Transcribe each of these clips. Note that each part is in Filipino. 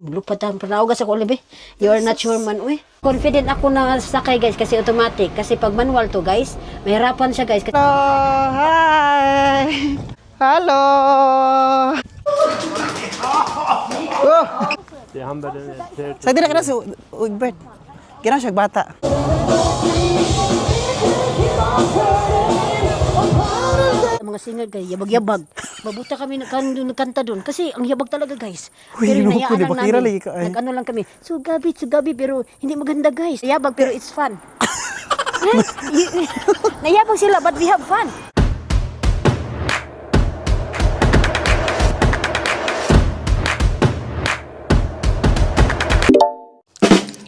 Lupatan panawag sa ko libe. You are not sure man uy. Confident ako na sakay guys kasi automatic. Kasi pag manual to guys, mahirapan siya guys. Hello! Hi! Hello! Oh! Sa di na ka na sa Ugbert. Gina siya bata. Mga singer guys, yabag-yabag. Mabuta kami nagkanta doon kasi ang yabag talaga guys. Uy, Pero naku, hinayaan di lang ba kira namin. lagi ka, ay? Nag-ano lang kami. Sugabi pero hindi maganda guys. Yabag pero it's fun. Nayabag sila but we have fun.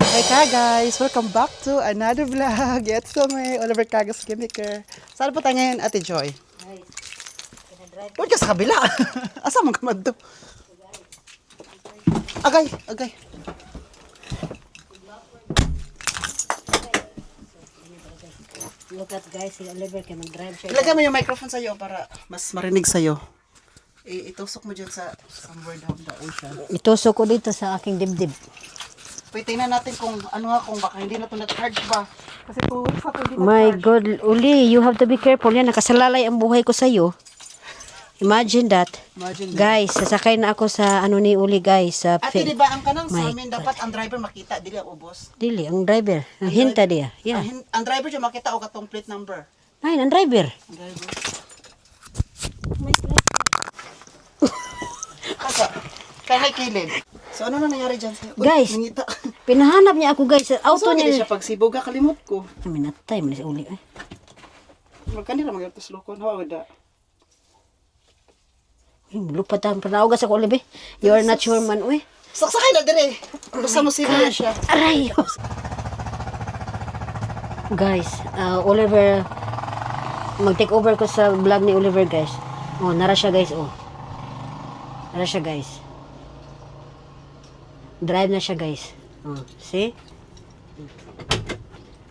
Hi ka guys! Welcome back to another vlog. It's so may Oliver Cagas Gimmicker. Saan po tayo ngayon, Ate Joy? Huwag ka sa kabila. Asa mong kamad to? Agay, agay. Look at guys, si Oliver kaya mag-drive siya. Ilagay mo yung microphone sa'yo para mas marinig sa'yo. Itusok mo dyan sa somewhere down the ocean. Itusok ko dito sa aking dibdib. Wait, tingnan natin kung ano nga, kung baka hindi na ito na-charge ba. Kasi kung sa ito hindi My na-charge. God, Uli, you have to be careful. Yan, nakasalalay ang buhay ko sa'yo. Imagine that. Imagine that. Guys, sasakay na ako sa ano ni Uli, guys. Sa Ate, di ba ang kanang sa My amin, dapat ang driver makita, dili ang ubos. Dili, ang driver. Ang hinta diya. Yeah. Ang driver dyan makita o katong plate number. Ay, ang driver. Ang driver. Asa? Kanay kilid. So ano na nangyari dyan sa'yo? Uy, Guys. nangita. Pinahanap niya ako, guys. Sa auto So, hindi niya. siya pag sibuga, kalimot ko. Minatay mo si Uli. Ay. Magkanila mag-artos lukon. How would that? Lupatan panawag sa ko Uli. You are not sure man, uy. Saksakay na dire. Basta mo sibuga siya. Aray! Guys, Oliver, mag-take over ko sa vlog ni Oliver, guys. Oh, nara siya, guys, oh. Nara siya, guys. Drive na siya, guys. Oh, see?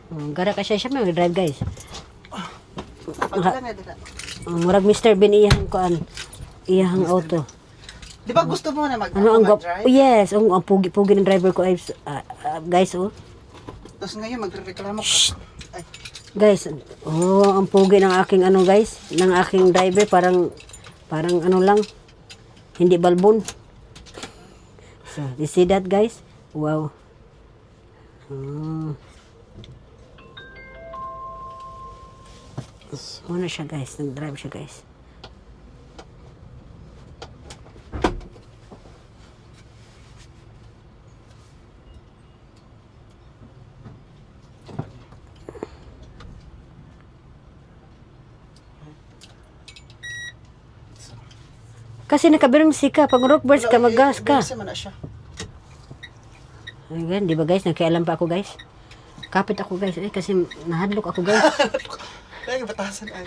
Oh, gara ka siya may mag-drive, guys. Pagkala na dira. Oh, murag Mr. Bean iyahang kuan. Iyahang auto. Di ba gusto mo na Ano ang mag-drive? yes, ang pugi-pugi ng driver ko ay guys, oh. Tapos ngayon magreklamo ka. Ay, Guys, oh, ang pugi ng aking ano guys, ng aking driver parang ano lang, hindi balbon. So, you see that guys? Wow. Oh. Ano siya guys, nag-drive siya guys. Kasi nakabirang sika, pag rock birds ka, mag-gas ka. Kasi man na siya. Ayan, di ba guys, nagkailan pa ako guys. Kapit ako guys, kasi nahadlok ako guys. Kaya batasan ay.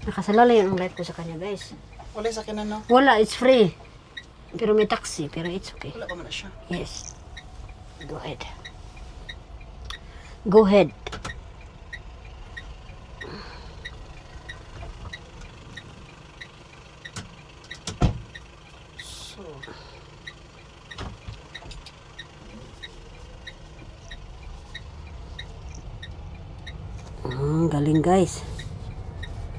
Nakasalalay ang light ko sa kanya guys. Wala sa kinan no? Wala, it's free. Pero may taxi, pero it's okay. Wala pa man na siya. Yes. Go ahead. Go ahead. So, Galing guys.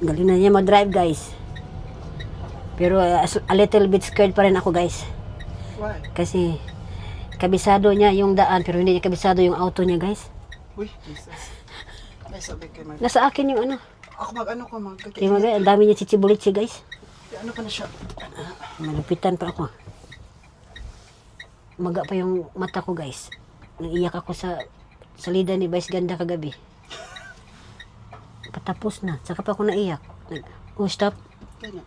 Galing na niya mag-drive guys. Pero a little bit scared pa rin ako guys. why? Kasi kabisado niya yung daan pero hindi niya kabisado yung auto niya guys. Uy, Jesus. Ay, sabi kay Mag. Nasa akin yung ano. Ako mag-ano ko, Yung mga ang dami niya chichibulit guys. Ano pa na siya? Malupitan pa ako. Maga pa yung mata ko guys. Naiyak ako sa salida ni Vice Ganda kagabi. Patapos na. Saka pa ako naiyak. Oh, stop. Kaya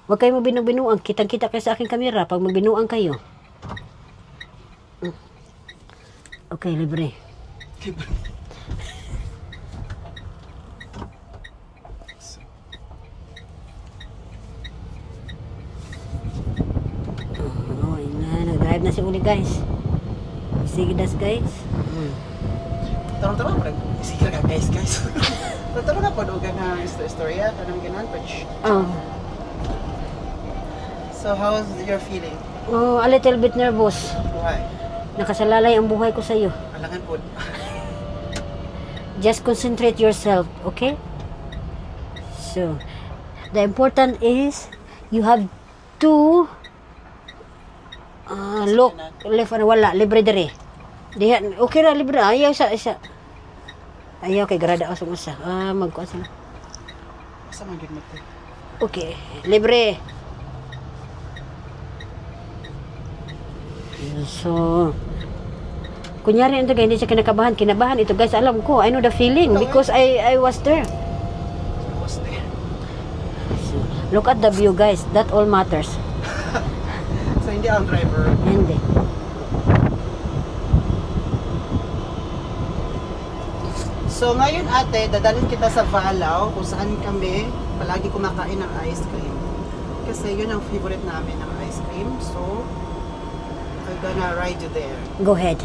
Huwag kayo magbinuang. Kitang-kita kayo sa aking kamera pag magbinuang kayo. Okay, libre. Oh, nag-drive na si Uli guys. Sige das guys. Tarong-tarong pa. Sige ka guys. Tarong-tarong na po. Doon ka na istorya. Tanong ganan. Oh. So, how's your feeling? Oh, a little bit nervous. Why? Nakasalalay ang buhay ko sa iyo. Alangan po. Just concentrate yourself, okay? So, the important is you have to look left and wala libre dire. Diha okay ra libre ayaw sa isa. Ayaw kay grada asong usa. Magkuan sa. Asa man gyud mo te? Okay, libre. So, kunyari ito guys, hindi siya kinabahan ito guys, alam ko, I know the feeling because I was there. Was there? So, look at the view guys, that all matters. So, hindi ang driver. Hindi. So, ngayon ate, dadalhin kita sa Valaw kung saan kami palagi kumakain ng ice cream. Kasi yun ang favorite namin ng ice cream. So, I'm gonna ride you there. Go ahead.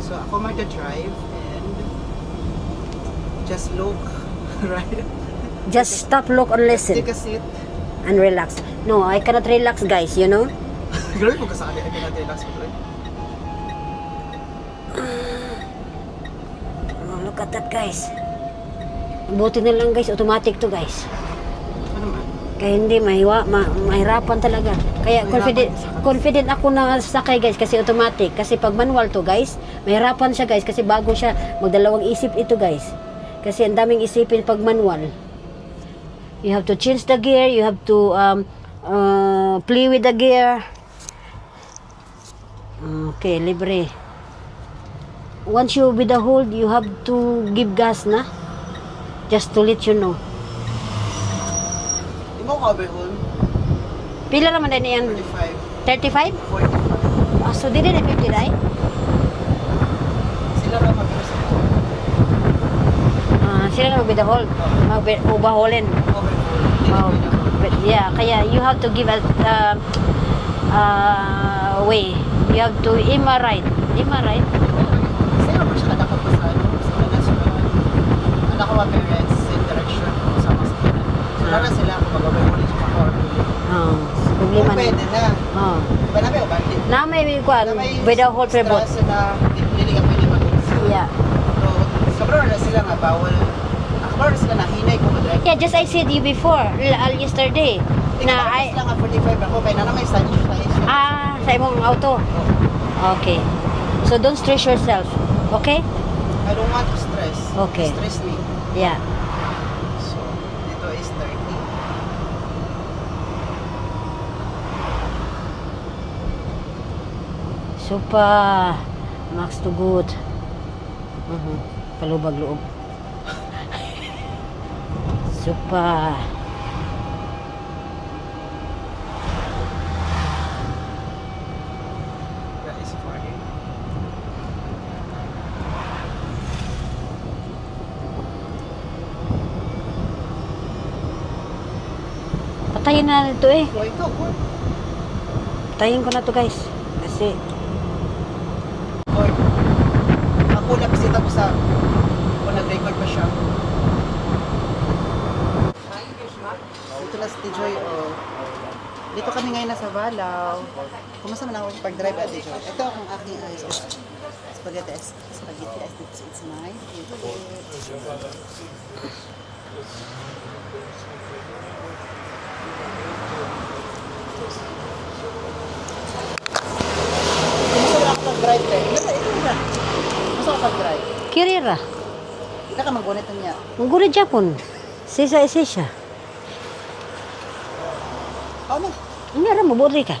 So, ako magda-drive and just look, right? Just stop, look, and listen. Take a seat. And relax. No, I cannot relax guys, you know? Grabe po kasali. I cannot relax mo rin. Oh, look at that guys. Buti na lang guys, automatic to guys. Ano man? Kaya hindi, mahirapan talaga. Kaya confident ako na sakay guys kasi automatic. Kasi pag manual to guys, mahirapan siya guys kasi bago siya magdalawang isip ito guys. Kasi ang daming isipin pag manual. You have to change the gear, you have to play with the gear. Okay, libre. Once you with the hold, you have to give gas na. Just to let you know. Di mo cover home? Pila naman din yan? 45. 35? 45. So, di rin na 50 right? Sila rin mag-usap. Sila na mag-with the hold. Mag-ubaholin. Cover home. Oh, but yeah, kaya you have to give a way. You have to ima right. Ima right? Sila ba siya kadakot pa sa ano? Sa kanan siya. Anak ko mga parents in direction sama sa kanan. So, lalo sila kung mag-cover home siya maka-cover. Oh, problema Kung pwede na. Oh. Diba namin o bandi? Na may kuan with the hold for both. Stress na hindi ka pwede mag-usap. Yeah. So, kabro na sila nga bawal. Kabro na sila na hinay kung mag-drive. Yeah, just I said you before yesterday na I lang nga 45 ako kaya na may sunshine siya. sa imong auto. Okay. So don't stress yourself. Okay? I don't want to stress. Okay. Stress me. Yeah. So, dito is 30. Supa. Max to good. Palubag loob. Supa. That is 40. Patayin na ito eh. So, ito, good. Patayin ko na to guys. Kasi Good. Ako napisita ko sa kung nag-record pa siya. Dito na si Joy, oh. Dito kami ngayon nasa Valaw. Kumusta man ako pag-drive at Joy? Ito ang aking spaghetti ice. It's my favorite. Kumusta man ako pag-drive kayo? Kumusta ako pag-drive? kirira. Ika ka mag-bonnet niya. Ang guri Japon. Sisa isisya. Ano? Hindi rin mo buri ka.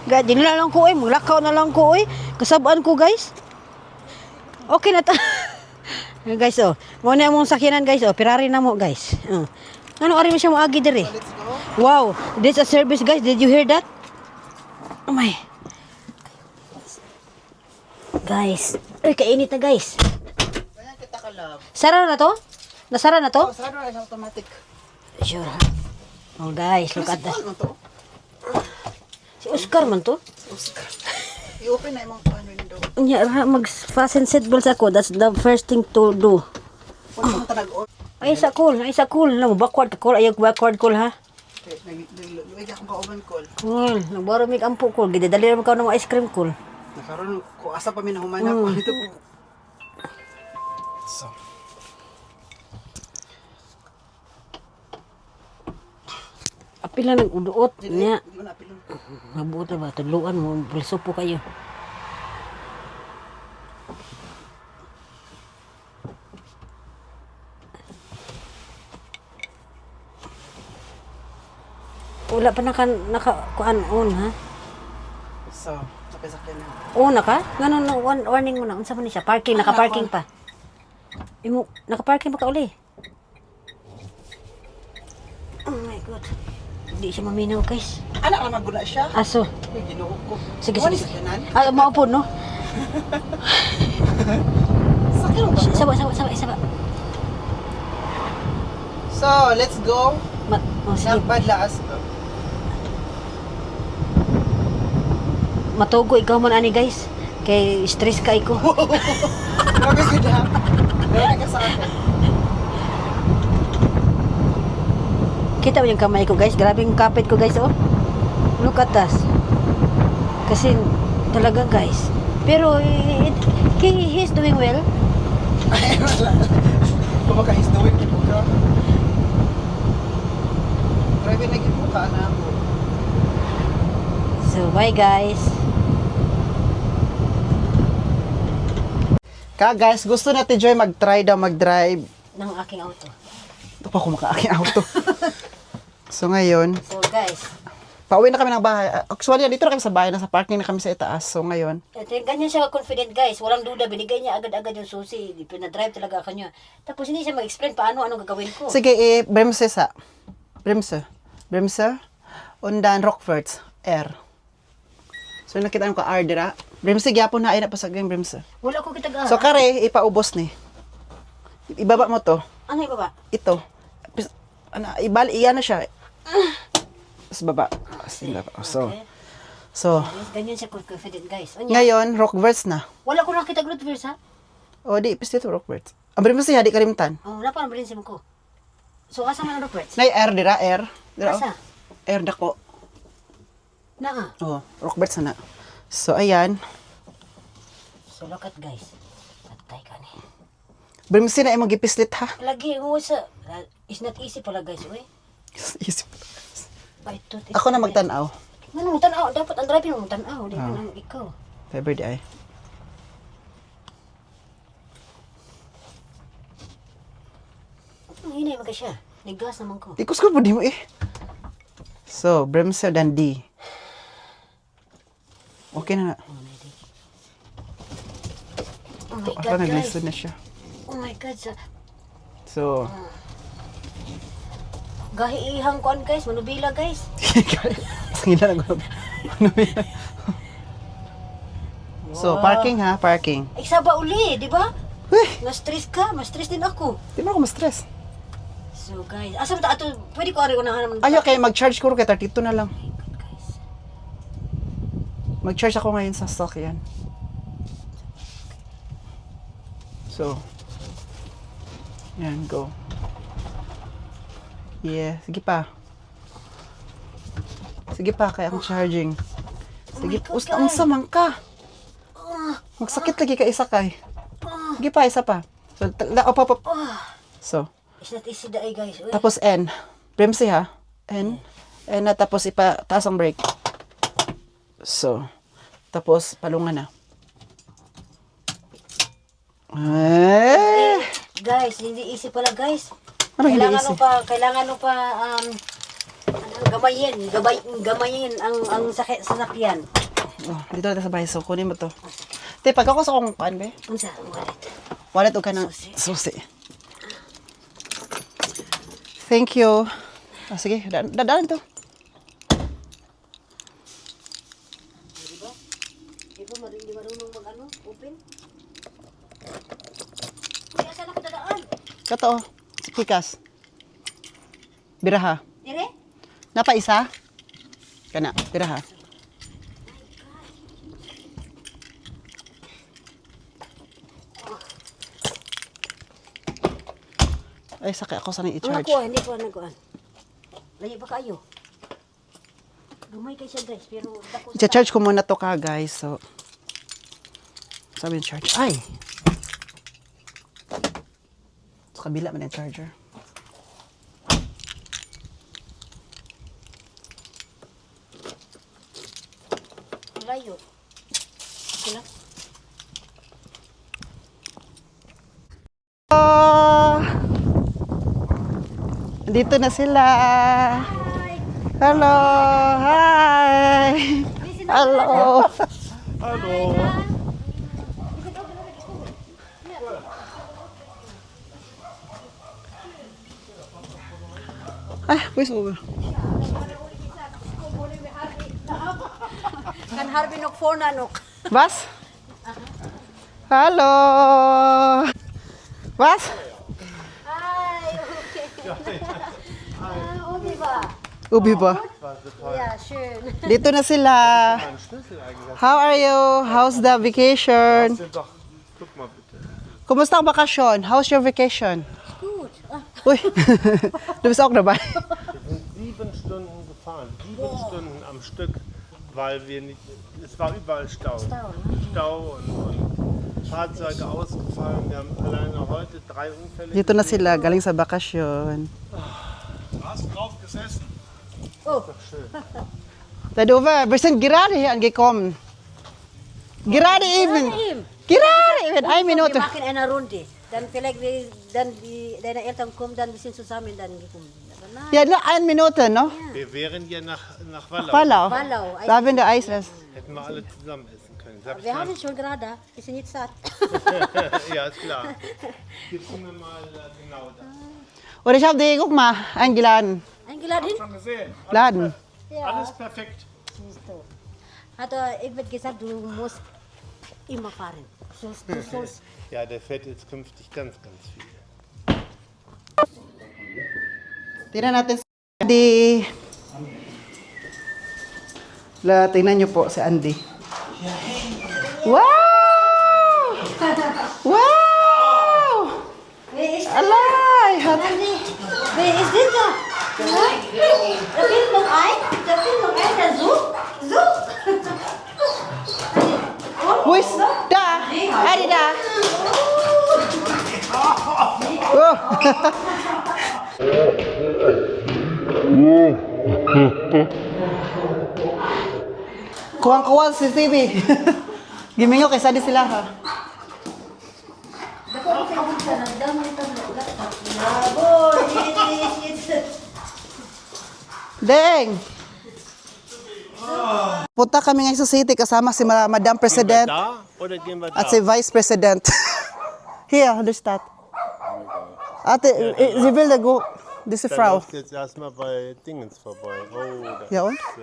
Gadi na lang ko eh. Maglakaw na lang ko eh. Kasabaan ko guys. Okay na ta. Guys oh. Muna mong sakyanan guys oh. Pirari na mo guys. Ano ari mo siya mo agi dire. Let's go. Wow. This is a service guys. Did you hear that? Oh my. Guys. Ay kainit na guys. Kaya kita ka love. Sara na to? Nasara na to? Oh, sarado na siya automatic. Sure. Oh guys, look at that. Ano to? Si Oscar man to. Oscar. I-open na yung mga window. Nya mag-fasten seatbelts ako. That's the first thing to do. Kung saan tanag-on. Ay sa cool. Alam mo backward ka cool. Ayaw backward cool ha. Okay, Nagluwag akong kauban call. Cool. Nagbaro mig ampo cool. Gidadali naman ka ng ice cream cool. Nakaroon ko asa pa minahumanap ko ito. So. Apila nag-uduot niya. Di mo na apilon. Mabuti ba? Tuluan mo. Pulso po kayo. Wala pa kuan on ha? So, sakay-sakay na. Oo, Ganun, no, warning mo na. Unsa man ni siya? Parking, naka-parking pa. Imo, naka-parking pa ka uli. Oh my God. Hindi siya maminaw, guys. Anak lang maguna siya. Aso. Ay, ginoo ko. Sige, Wala sige. sakyanan. Ah, maupo, no? Sakyan mo ba? Saba. So, let's go. Sige. Nagpadlaas. Matugo, ikaw man ani, guys. Kay stress ka iko. Grabe ko na. Grabe ka sa akin. Kita mo yung kamay ko, guys. Grabe yung kapit ko, guys, oh. Look at us. Kasi, talaga, guys. Pero, he's doing well. Kumakahis na week ko ka. Grabe naging na ako. So, bye, guys. Guys, gusto natin Joy mag-try daw mag-drive. Ng aking auto. Ito pa kumakaking auto. So ngayon, So, guys. pauwi na kami ng bahay. Actually, dito na kami sa bahay, nasa parking na kami sa itaas. So ngayon, Ganyan siya confident, guys. Walang duda. Binigay niya agad-agad yung susi. Pinadrive talaga ako niya. Tapos hindi siya mag-explain anong gagawin ko. sige, bremse sa. Bremse. Undan Rockforts. R. So nakita ko R dira. Bremse gyapon na ay na pasag yung bremse. Wala ko kitag So kare ipaubos ni. Ibaba mo to. Ano yung baba? Ito. Iyan na siya. Tapos baba. So, Okay. so, Ganyan siya confident, guys. ngayon, Rockforts na. Wala ko nakita root verse, ha? O, di, ipis dito, Rockforts. Ang bremse siya, di kalimtan. Oh, wala pa ang brain ko. So, asa man ang root verse? Nay, R dira, R. Dira, oh. Asa? R dako. Naa. Oh, Rockforts na. So, ayan. So, look at, guys. Patay ka ni. Bremse na imong gipislit ha. Lagi mo sa... It's not easy pala, guys. Uy. Isip. Ito, Ako na magtanaw. Ano mo tanaw? Dapat ang driving mo tanaw. Di ka nang ikaw. Feber di ay. Hinay mo ka siya. Nigas naman ko. Ikus ko po di mo eh. So, bremse dan D. Okay na na. Oh my Ito, God, guys. nag-listen na siya. Oh my God. So, Gahihang kuan, guys. Manubila, guys. Sangila na ko. So, parking ha, parking. Isa ba uli, di ba? Uy, Na-stress ka. Ma-stress din ako. di mo ako ma-stress. So, guys. Asa mo ta? Ato, pwede ko ari unahan naman. Ayo, kaya mag-charge ko kay 32 na lang. Oh my God, guys. Mag-charge ako ngayon sa stock yan. So, yan, go. Yeah, sige pa. Sige pa, kaya akong charging. Sige, Oh my God, usta, unsa man ka. Magsakit lagi ka isa kay. Sige pa, isa pa. So, So, It's not easy daay, guys. Uy. tapos N. Bremse ha. N. N na tapos taas ang brake. So, tapos palungan na. Eh! Guys, hindi easy pala, guys. Ano hindi easy? Kailangan mo pa gamayin ang sasakyan. Oh, dito na sa bahay. So, kunin mo to. Te, pag ako sa kong paan, be? Unsa, wallet. Wallet o ka ng susi. Thank you. Ah, sige, dadaan to. Di ba marunong mag-ano? Open? Kaya saan ako dadaan? Kato, pikas. Biraha. Dire? Napa isa? Kana, biraha. Ay, sakay ako sana Wala i-charge. ko, hindi ko naguan. Layo ba kayo? Gamay kay siya guys, pero dako sa I-charge ko muna to ka guys. So, sabi yung charge. Ay! Sa kabila man yung charger. layo. Sila. Oh! Dito na sila. Hello! Hi! Hello! Hallo. Ay, voice over. Kan Harvey nok for na nok. Was? Hallo! Was? Hi, okay. Ubi ba? Ubi ba? Yeah, schön. Dito na sila. Mein Schlüssel eigentlich. How are you? How's the vacation? Hast du doch. Guck mal bitte. Kumusta ang bakasyon? How's your vacation? Gut. Ah, Uy, du bist auch dabei. Wir sind 7 Stunden gefahren. 7 Stunden am Stück, weil wir nicht. Es war überall Stau. Stau und Fahrzeuge ausgefallen. Wir haben alleine heute 3 Unfälle. Dito na sila, galing sa bakasyon. Hast drauf gesessen. Oh. Doch schön. Tadover, wir sind gerade hier angekommen. Gerade eben. Gerade eben, 1 Minute. Wir machen eine Runde. Dann vielleicht deine Eltern kommen, dann wir sind zusammen dann gekommen. Aber nein. Ja, nur 1 Minute, no? Wir wären hier nach Wallau. Wallau. Wallau. Da wenn der Eis ist. Hätten wir alle zusammen essen können. Das hab ich Wir gar haben schon gerade. Wir sind jetzt satt. Ja, ist klar. Gibst du mir mal genau das? Und ich habe die, guck mal, eingeladen. Eingeladen? Schon gesehen. Laden. Alles perfekt. Siehst du. Hat ich wird gesagt, du musst immer fahren. Du sollst. Ja, der fährt jetzt künftig ganz viel. Tingnan natin si Andy. Tingnan niyo po si Andy. Wow! Wow! Wer ist Alay! Andi? Wer ist denn da? Da fehlt noch ein. Da fehlt noch ein. Der sucht. Sucht. Wo ist da? Andy da. Oh. Kuwang-kuwang si TV. Gimingo kay Sadi sila ha. Bravo. Jetzt. Deng! Punta kami ngayon sa city kasama si Madam President Da oder gehen wir da? at si Vice President. Here, there's that. Ate, sie will da go. Diese Da Frau. läuft jetzt erstmal bei Dingens vorbei. Oh, da Ja, und? ist,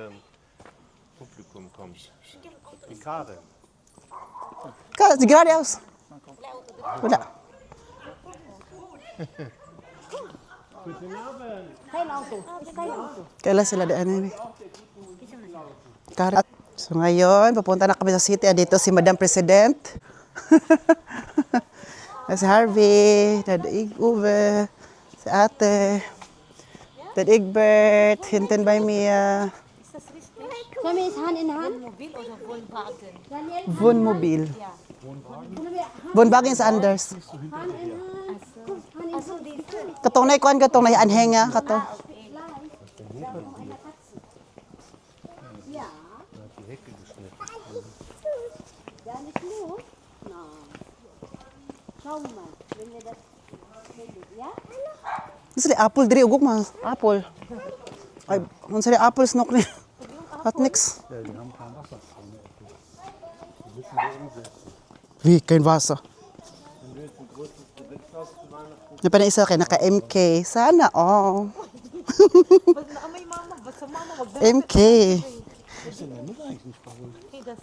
Publikum kommt. Die Karin. Sieht gerade aus. Wala. Guten Abend. Kein Auto. Kein Auto. Kailan sila daan ini? Karat. So ngayon, papunta na kami sa city. Dito si Madam President. Si Harvey, Dad Uwe, si Ate, Dad Egbert, hinten bei mir. Können wir jetzt Hand in Hand? Wohnmobil. Wohnwagen ist anders. Katong na ikuan katong na anhenga kato. Ja, nicht nur. Nein. Schau mal, wenn wir das. Ja? Sa apple diri ugok man. Apple. Ay, unsa di apple snok ni. Hat nix. Wie, kein Wasser. Na pa na isa kay naka MK. Sana oh. MK.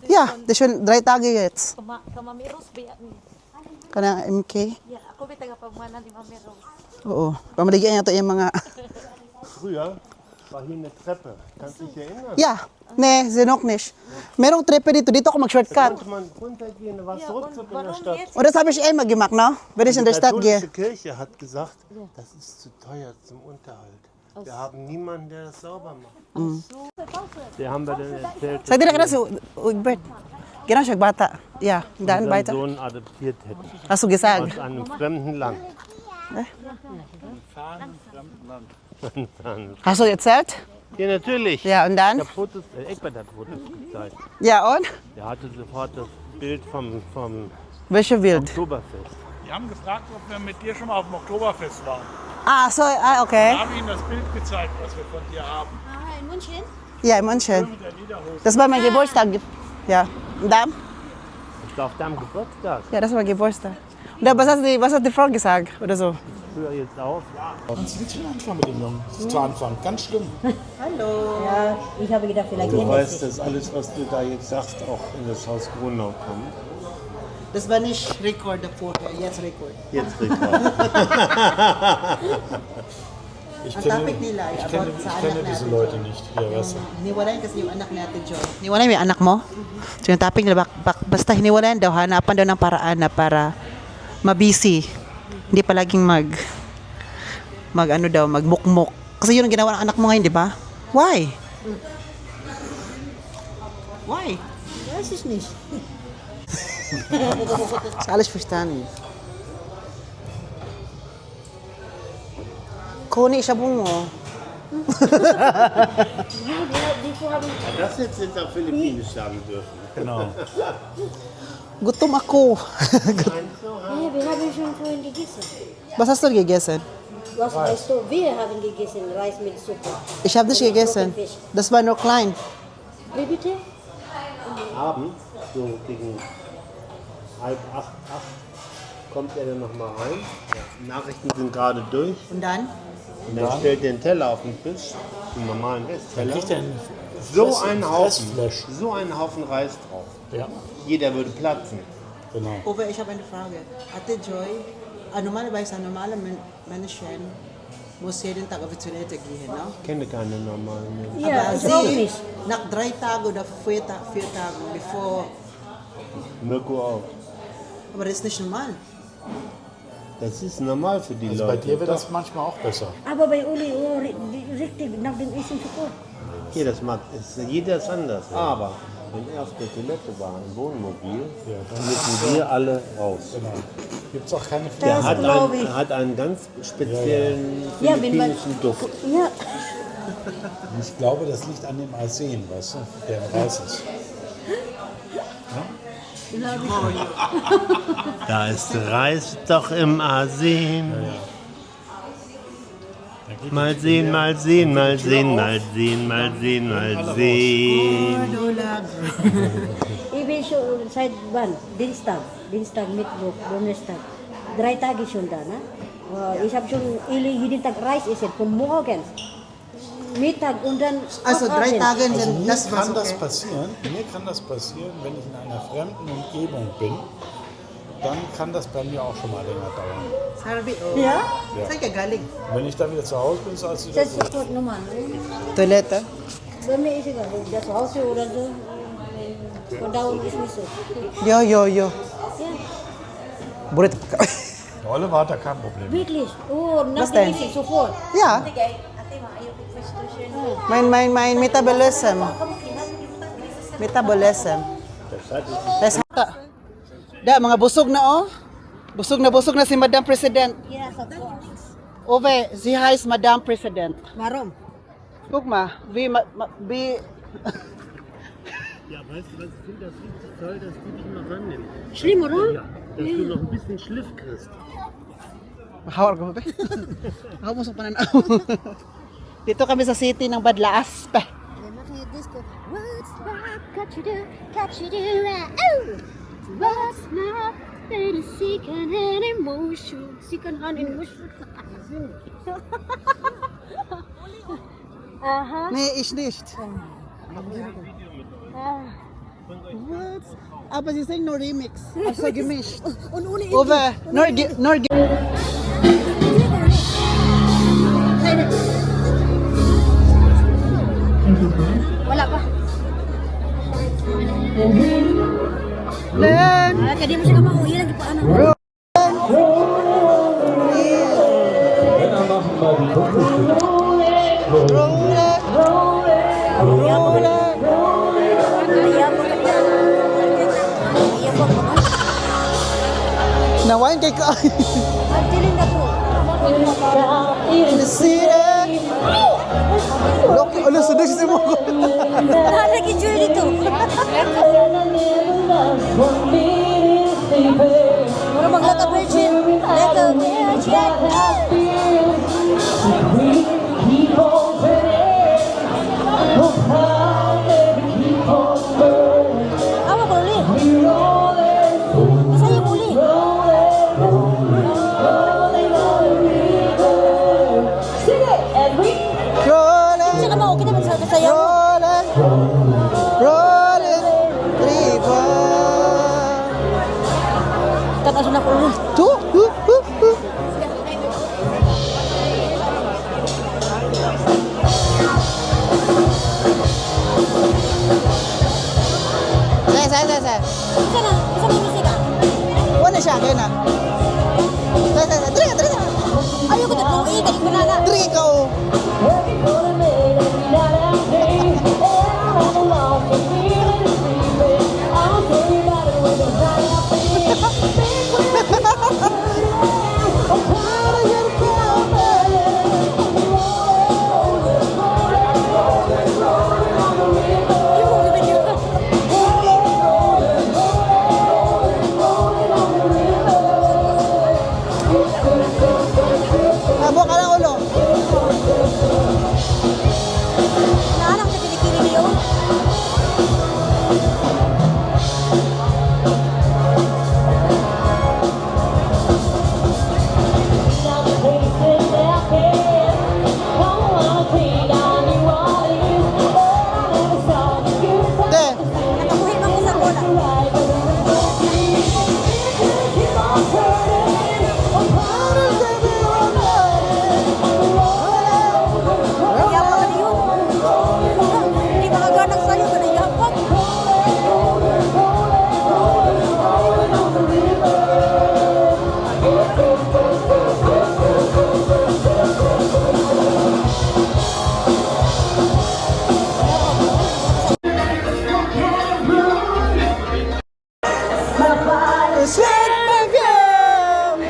Ja, das ist schon 3 Tage jetzt. Kamamiros ba? Kana MK. Ya, ako ba taga pagmana di Mamiros. Oo. Pamaligyan niya to yung mga... Früher war hier eine Treppe. Kannst du dich erinnern? Ja, ne, sie noch nicht. Merong treppe dito. Dito ako mag-shortcut. Konnte man runtergehen, da war es ruckzuck in der Stadt. Und das habe ich immer gemacht, no? Wenn ich in der Die Stadt gehe. katholische Kirche hat gesagt, das ist zu teuer zum Unterhalt. Wir haben niemanden, der das sauber macht. Der haben wir dann erzählt, Sa dira ka na si Ugbert. Gina siya bata. Yeah, daan unseren bata. Sohn adoptiert hätten. Aso gisag. Aus einem fremden Land. Hast du erzählt? Ja, natürlich. Ja, und dann? Der Fotos, Egbert hat Fotos gezeigt. Ja, und? Der hatte sofort das Bild vom Welche Wild? Oktoberfest. Die haben gefragt, ob wir mit dir schon mal auf dem Oktoberfest waren. Okay. Wir haben ihnen das Bild gezeigt, was wir von dir haben. Ah, in München? Ja, in München. Mit der Lederhose. Das war mein Geburtstag. Ja. Und dann? Das war auf deinem Geburtstag. Ja, das war Geburtstag. Und dann, was hat die Frau gesagt? Oder so? Hör jetzt auf. Was willst du denn anfangen mit dem Jungen? Zu Anfang. Ganz schlimm. Ja, ich habe gedacht, vielleicht Du kennt er weißt, sich. dass alles, was du da jetzt sagst, auch in das Haus Gronau kommt. Das war nicht Record davor, jetzt Record. Jetzt, Ricardo. Ich Ang kenne, topic nila ay ich about kenne, sa ich anak kenne diese natin. Leute nicht. Ja, weißt du. Hiniwalayan kasi yung anak natin, Joy. Hiniwalayan mo yung anak mo? So yung topic nila, basta hiniwalayan daw, hanapan daw ng paraan na para mabisi. Hindi palaging magmukmuk. Kasi yun ang ginawa ng anak mo ngayon, di ba? Why? Why? Das ist nicht. Das ist alles verstanden. Koni siya bungo. Das hättest du jetzt auf Philippinisch sagen dürfen. Genau. Gutom ako. Ja, wir haben schon vorhin gegessen. Was hast du gegessen? Was weißt du? Wir haben gegessen Reis mit Suppe. Ich habe nicht gegessen. Das war nur klein. Wie bitte? Abends, so gegen 7:30, 8 kommt er dann nochmal rein. Ja, die Nachrichten sind gerade durch. Und dann? Und dann stellt er den Teller auf den Tisch, den normalen Essteller. Kriegt er einen So einen Haufen Reis drauf. Ja, Jeder würde platzen. genau. Uwe, ich habe eine Frage. Ate Joy, normalerweise an normalen Menschen muss jeden Tag auf die Toilette gehen, no? Ich kenne keine normalen Menschen. Ja, ich auch nicht. nach 3 Tagen oder 4 Tagen, bevor, Mirko auch. aber das ist nicht normal. Das ist normal für die Also Leute. bei dir wird das manchmal auch besser. Aber bei Uli, oh, richtig, nach dem Essen sofort. Hier, das macht, jeder ist anders. Aber wenn er auf der Toilette war, im Wohnmobil, dann müssen wir alle raus. Genau. Gibt es auch keine Der Pflicht. hat, glaub ich. hat einen ganz speziellen Ja, wenn man- philippinischen Duft. Ja, Ich glaube, das liegt an dem Arsen, weißt du, der im Reis ist. Da ist Reis doch im Arsen. Mal sehen, mal sehen, mal sehen, mal sehen, mal sehen, mal sehen. ich bin schon seit wann? Dienstag, Mittwoch, Donnerstag. 3 Tage schon da, ne? Ich habe schon jeden Tag Reis essen, von morgens, Mittag und dann Also auch 3 abends. Tage Also sind mir das was kann das okay. passieren, wenn ich in einer fremden Umgebung bin, dann kann das bei mir auch schon mal länger dauern. Sarbi, oh. Ja? Saan ka galing? Und wenn ich dann wieder zu Hause bin, ist alles wieder Das gut. ist gut naman. Toilette? Bei mir ist egal, das Haus oder so. Von da unten ist nicht so. Yo. Ja, Burit. Oliver hat da kein Problem. wirklich. Oh, nach Was dem denn? Essen sofort. Ja. Mein metabolism. Metabolism. Das hata. Da, mga busog na oh. Busog na si Madam President. Yes, of course. Ove, sie heißt Madam President. Warum? Guck mal, wie Ja, weißt du was, ich finde das richtig toll, dass die dich mal rannehmen. Schlimm, oder? Ja, dass du noch ein bisschen Schliff kriegst. Mahawar ko ba? Ako mo sa pananaw. Dito kami sa city ng Badlaas pa. What's love got you do, oh! What's love but a second hand emotion, Aha. Nee, ich nicht. What? Aber sie singen nur Remix. Also gemischt. Und ohne Ove, nur Wala pa. Len. Kaya di mo siya kamauwi lagi pa ano. Männer machen mal die Kumpelstücke. Nawain kay ka. I'm telling the truth. In the city. Look, ano sudah si mo ko. Nalagay dito dito. Mura maglaka virgin. Like a virgin. Awa ko ulit. Masaya mo ulit. Rolling, Kasi naman okay naman sa kasaya mo. rolling, rolling, river. Tataas na ko ulit. Saya. Isa na. Isa na yung musika. Wala siya, kaya na. Saya. Dali. Ayoko na kung iigaling ko na na. Dali ka, oh. Ayoko gawin yun. Abo ka lang ulo. Naanak sa kilikili na yun. Te, Nakabuhin mo ko sa bola. Yapak ka na yun. Hindi makaganak sa'yo ka na yapak. sweet perfume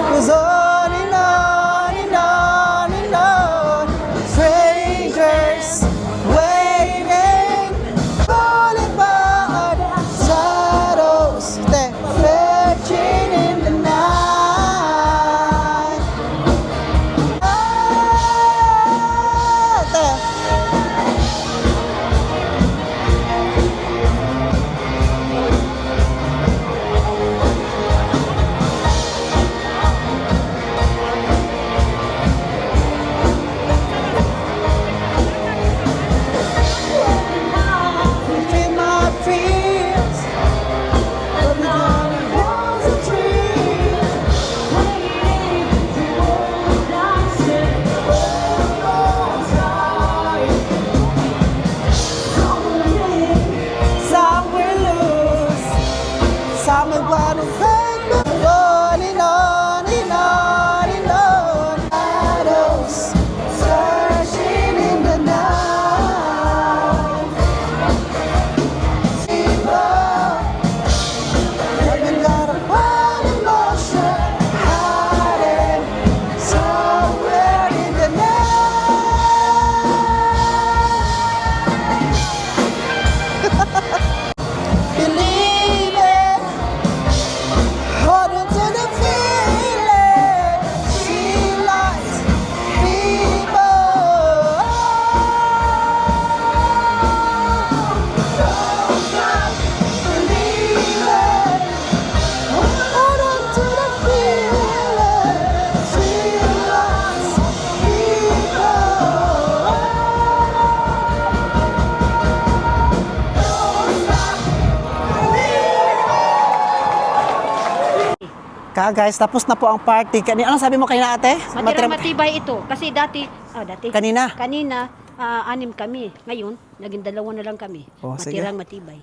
goes on and on. Fragrance waiting, falling by shadows, they're fetching in the night. There. Feel my fears, but we don't want a dream. Some will lose, some will want to fake, but on and on and on and on. Shadows searching in the night. Living got a wild emotion hiding somewhere in the night. Believe it, hold on to the feeling. See lights, people. Believe it, hold on to the feeling. See lights, guys, tapos na po ang party. Ano sabi mo kanina, ate? Matibay ito. Kasi dati, Kanina? Kanina, 6 kami. Ngayon, naging 2 na lang kami. Oh, sige. Matirang matibay.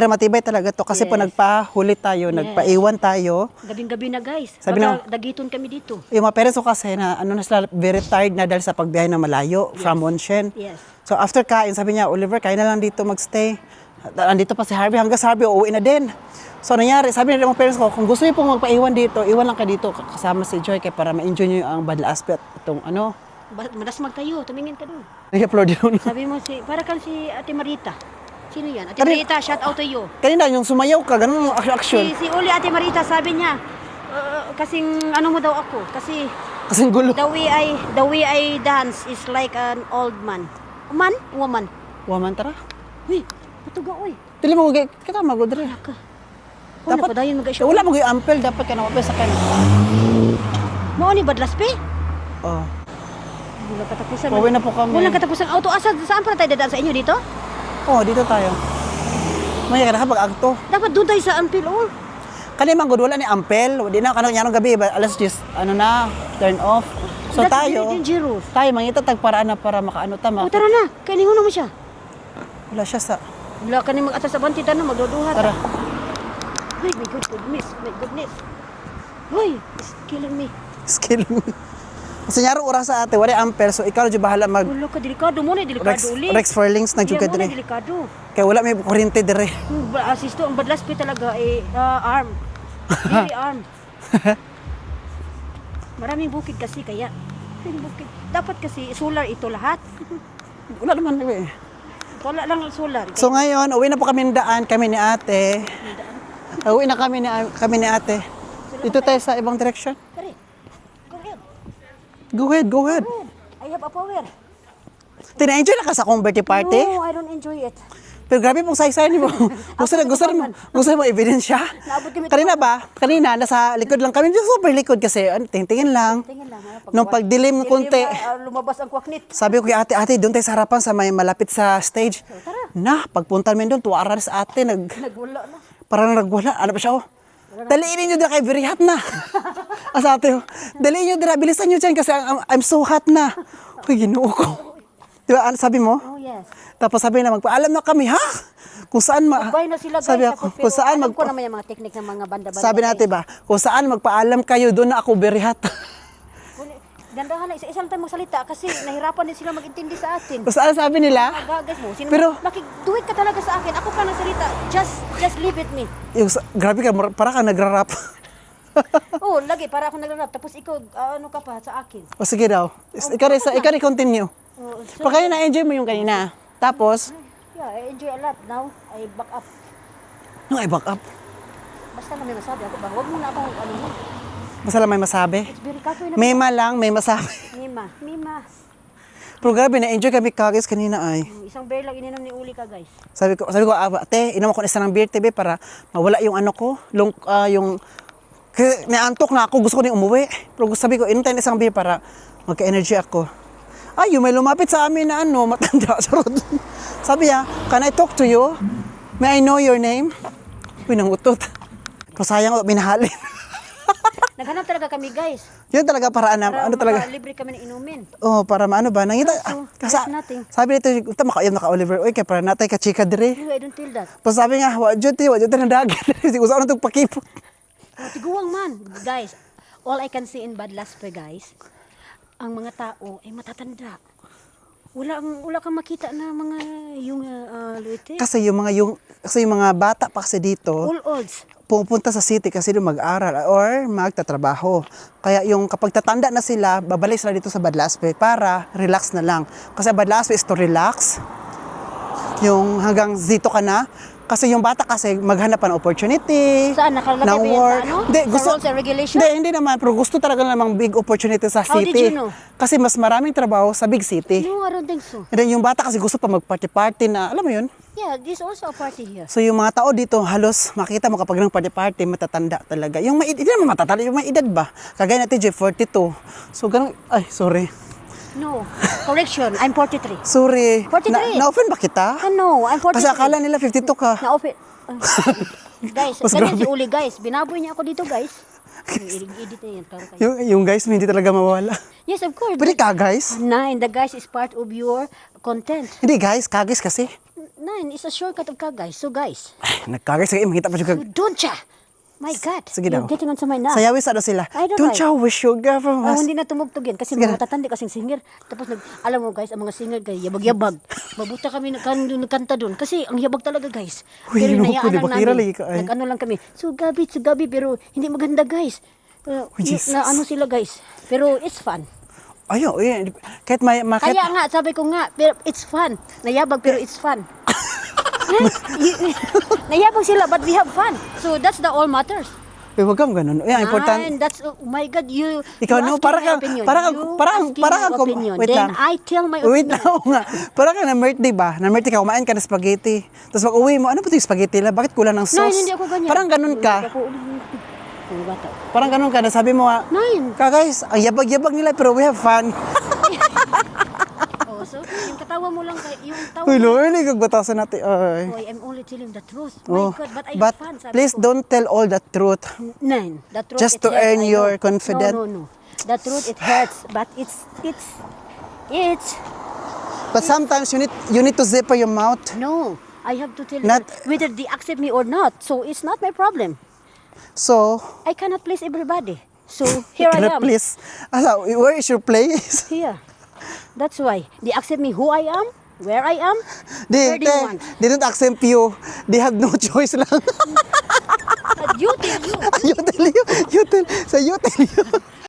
Matibay talaga to kasi po Yes. nagpahuli tayo, nagpaiwan tayo. Gabing-gabi na guys. Sabi Baka dagiton kami dito. Yung mga parents ko kasi na sila very tired na dahil sa pagbiyahe na malayo from Wonshen. Yes. So after kain, sabi niya, Oliver, kain na lang dito magstay. Andito pa si Harvey, hanggang sa Harvey, uuwi na din. So, nangyari, sabi nila mga parents ko, kung gusto niyo pong magpaiwan dito, iwan lang kayo dito kasama si Joy kaya para ma-enjoy niyo ang Badla Aspet. Itong ano, Madas magtayo, tumingin ka doon. nag-upload yun. Sabi mo para kang si Ate Marita. Sino yan? Ate Kani- Marita, shout out to you. Kanina, yung sumayaw ka, ganun yung action. Si Uli Ate Marita, sabi niya, kasing ano mo daw ako, kasi Kasing gulo. the way I dance is like an old man. Man? Woman? Waman, tara. Uy, patuga, uy. Dili mo, kita magodre. Ka. Dapat, Dapat- padayon mag-show. Wala mo yung ampel, dapat ka na sa kan. Mo ni Badlas Pe? Oh. Wala katapusan. Pauwi na po kami. Walang katapusan auto. Saan pa tayo dadaan sa inyo dito? Oh, dito tayo. May ka na pag agto. Dapat doon tayo sa Ampil, oh. Kani man gud wala ni ampel, di na kanang yanong gabi, alas 10 ano na, turn off. So That's tayo, very dangerous. tayo mangita tag paraan na para makaano ta Oh, tara na. Kaya mo siya. Wala siya sa Wala ka ni mag-atas sa banti, tano, magduduhat. tara. Ay, my goodness, my goodness. Uy, it's killing me. Skill. Kasi nyaro oras sa ate, wala ampel, so ikaw jud bahala mag Wala ka, delikado mo na, delikado Rex, uli. Rex Fairlinks na jud Iya ka mo na, dire. delikado. Kaya wala may kuryente dire. Asisto, ang Badlas Pe talaga, arm. Very arm. Maraming bukid kasi, kaya. Maraming bukid. Dapat kasi, solar ito lahat. Wala naman eh. Wala lang ang solar. So ngayon, uwi na po kami ng daan, kami ni ate. Uwi na kami ni ate. Dito tayo sa ibang direction. Kare, go ahead. Go ahead, go ahead. I have a power. Tina-enjoy na ka sa akong birthday party? No, I don't enjoy it. Pero grabe pong saysay mo. Gusto mo ebidensya? Naabot kami Kanina, nasa likod lang kami. Super likod kasi, tingin lang. Tingin lang, Nung pagdilim konti, lumabas ang kwaknit. sabi ko kay ate, doon tayo sa harapan sa may malapit sa stage. Tara. Na, pagpunta namin doon, tuwara na sa ate, Nagwala na. parang nagwala. Ano ba siya, oh? Daliin nyo dira kay very hot na. Asa ate, oh. Daliin nyo dira, bilisan nyo dyan kasi I'm so hot na. Uy, ginoo ko. Diba, ano sabi mo? Oh, yes. Tapos sabi na, magpaalam na kami, ha? Kung saan Bay na sila, guys. sabi Ako, ako, kung saan alam ko naman yung mga teknik ng mga banda-banda. sabi natin ba, kung saan magpaalam kayo, doon na ako very hot. Gandahan na, isa-isa lang tayo magsalita kasi nahirapan din sila mag-intindi sa atin. Kung saan sabi nila, Guys mo, sino Pero- nakituwid ka talaga sa akin. Ako pa nagsalita. Just leave it me. grabe ka, para ka nagra-rap. Oh, lagi para ako nagrarap. Tapos ikaw, ano ka pa sa akin. O sige daw, ikaw continue. Oh, Pero kayo na-enjoy mo yung kanina. Tapos, yeah, I enjoy a lot. Now, I back up. nung I back up, Basta na may masabi ako ba? Huwag mo na akong ano mo. basta lang may masabi. It's very kakoy na. Mema lang, may masabi. Mima. Pero grabe, na-enjoy kami kagis kanina ay. Isang beer lang ininom ni Uli ka, guys. Sabi ko, ate, inom ako ng isa ng beer, TV, para mawala yung ano ko, yung, kaya naantok na ako, gusto ko na umuwi. Pero sabi ko, inom tayo ng isang beer para magka-energy ako. Ay, yung may lumapit sa amin na ano, matanda. Sabi niya, can I talk to you? May I know your name? Uy, nangutot. Pero sayang, minahalin. Naghanap talaga kami, guys. Yun talaga paraan na, ano talaga. Libre kami ng inumin. Oh, para maano ba? Nangita, Kaso, there's nothing. sabi nito, ito makayam na ka Oliver, oy, kaya para natay ka chika dire. No, I don't feel that. Tapos sabi nga, wajud na dagit. Sige, usaw na itong pakipot. Tiguang man. Guys, all I can see in Badlas Pe, guys, ang mga tao ay matatanda. Wala kang makita na mga yung luite. Kasi yung mga bata pa kasi dito, All olds. pupunta sa city kasi doon mag-aral or magtatrabaho. Kaya yung kapag tatanda na sila, babalik sila dito sa Badlas Pe para relax na lang. Kasi Badlas Pe is to relax. Yung hanggang dito ka na. Kasi yung bata kasi maghanap pa ng opportunity. Saan? Nakalagay ng ba yan work. sa ano? Hindi, Sa rules and regulation? Hindi naman. Pero gusto talaga namang big opportunity sa How city. did you know? Kasi mas maraming trabaho sa big city. No, I don't think so. And then yung bata kasi gusto pa mag-party-party na, alam mo yun? Yeah, there's also a party here. So yung mga tao dito, halos makita mo kapag ng party-party, matatanda talaga. Yung may edad, hindi naman matatanda, yung may edad ba? Kagaya natin, 42. So ganun, ay, sorry. No, correction, I'm 43. Sorry. 43. Na-offend ba kita? No, I'm 43. Kasi akala nila 52 ka. Na-open. Guys, Mas ganyan grabe. si Uli, guys. Binaboy niya ako dito, guys. I-edit na yan. Para kayo. Yung guys, hindi talaga mawala. Yes, of course. Pwede ka, guys? Nine, the guys is part of your content. Hindi, guys, kagis kasi. Nine is a shortcut of ka, guys. So, guys, Ay, nagkagis kasi, makita pa siya. don't siya. My God, Sige you're daw. getting onto my nerves. Sayawis ano sila. I don't Don't like. you wish you gave us. Hindi na tumugtog yan kasi Sige mga na. tatandi kasing singer. Tapos alam mo guys, ang mga singer kay yabag-yabag. Mabuta kami nagkanta doon kasi ang yabag talaga guys. Uy, Pero naku, hinayaan di lang ba kira namin. lagi ka, ay. Nag-ano lang kami. Sugabi pero hindi maganda guys. Jesus. Na ano sila guys. Pero it's fun. Ayo, kahit may makit. Kaya nga, sabi ko nga, pero it's fun. Nayabag pero it's fun. Nayabag sila but we have fun. So that's the all matters. Wag kang ganun. Yan, important. And that's, oh my God, you Ikaw, you no, asking para my kang- opinion. para kang- You para kang- asking para my kang- opinion. wait Then lang. I tell my Wait opinion. na ako nga. Parang ka na birthday ba? Na birthday ka, kumain ka ng spaghetti. Tapos pag uwi mo, ano ba ito yung spaghetti lang? Bakit kulang ng sauce? Nine, hindi ako ganyan. Parang ganun ka. Hindi ako- Ang bata. Parang ganun ka. Na sabi mo nga, Nine. guys, ang yabag-yabag nila pero we have fun. Oh, so, yung katawa mo lang, yung tawa Uy, mo. Lord, nagbatasan natin. Ay. Boy, I'm only telling the truth. My Oh, God, but I but have fun. Sabi please ko. don't tell all the truth. Nine. The truth, Just it to hurts, earn I your know. confidence. No. The truth, it hurts. But it's, But sometimes you need to zipper your mouth. no. I have to tell Not- them whether they accept me or not. So it's not my problem. So, I cannot please everybody. So here I am. please. Asa, where is your place? Here. That's why. They accept me who I am, where I am, where do you want? They don't accept you. They have no choice lang. But you tell you. you tell. So you tell you.